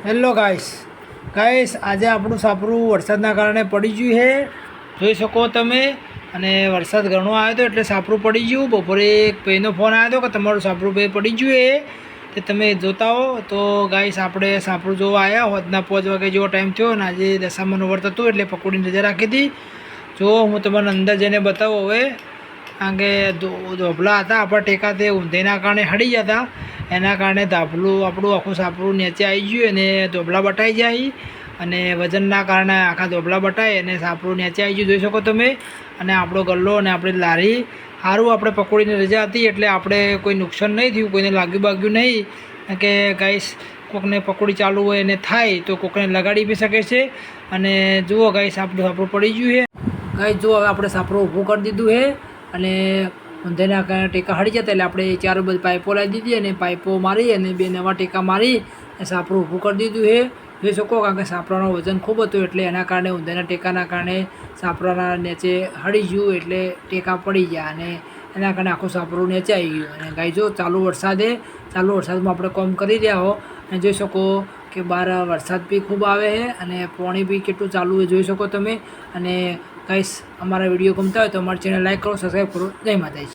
Hello guys આજે આપણું સાપરું વરસાદના કારણે પડી ગયું છે, જોઈ શકો તમે। અને વરસાદ ઘણો આવ્યો હતો એટલે સાપરું પડી ગયું। બપોરે એક ભાઈનો ફોન આવ્યો હતો કે તમારું સાપરું ભાઈ પડી ગયું તે તમે જોતા હો। તો ગાઈસ આપણે સાપરું જોવા આવ્યા હોતના 5 વાગે જેવો ટાઈમ થયો અને આજે દશામાનું વ્રત હતું એટલે પકોડીની રજા રાખી હતી। જો હું તમને અંદર જઈને બતાવું હવે, કારણ કે ધોબલા હતા આપણા ટેકા તે ઊંધેના કારણે હળી ગયા હતા, એના કારણે ધાબલું આપણું આખું સાપરું નીચે આવી ગયું અને ધોબલા બટાઈ જાય અને વજનના કારણે આખા ધોબલા બટાય અને સાપરું નીચે આવી ગયું, જોઈ શકો તમે। અને આપણો ગલ્લો અને આપણી લારી સારું આપણે પકોડીની રજા હતી એટલે આપણે કોઈ નુકસાન નહીં થયું, કોઈને લાગ્યું નહીં કે ગાઈસ કોકને પકોડી ચાલુ હોય એને થાય તો કોકને લગાડી બી શકે છે। અને જુઓ ગાઈસ આપણું સાપરું પડી ગયું છે। ગાઈસ જુઓ હવે આપણે સાપરું ઊભું કરી દીધું છે અને ઊંધેના કારણે ટેકા હળી જતા એટલે આપણે ચારો બધી પાઇપો લાવી દીધી અને પાઇપો મારી અને 2 નવા ટેકા મારી સાપરું ઊભું કરી દીધું છે, જોઈ શકો। કારણ કે સાપરાનું વજન ખૂબ હતું એટલે એના કારણે ઊંધેના ટેકાના કારણે સાપરાના નીચે હળી ગયું એટલે ટેકા પડી ગયા અને એના કારણે આખું સાપરું નીચે આવી ગયું। અને ગાઈ જો ચાલુ વરસાદમાં આપણે કામ કરી રહ્યા હો અને જોઈ શકો કે બહાર વરસાદ બી ખૂબ આવે છે અને પાણી બી કેટલું ચાલુ હોય જોઈ શકો તમે। અને ગાઈસ અમારા વિડીયો ગમતા હોય તો અમારી ચેનલ લાઈક કરો, સબસ્ક્રાઈબ કરો। જય માતાજી।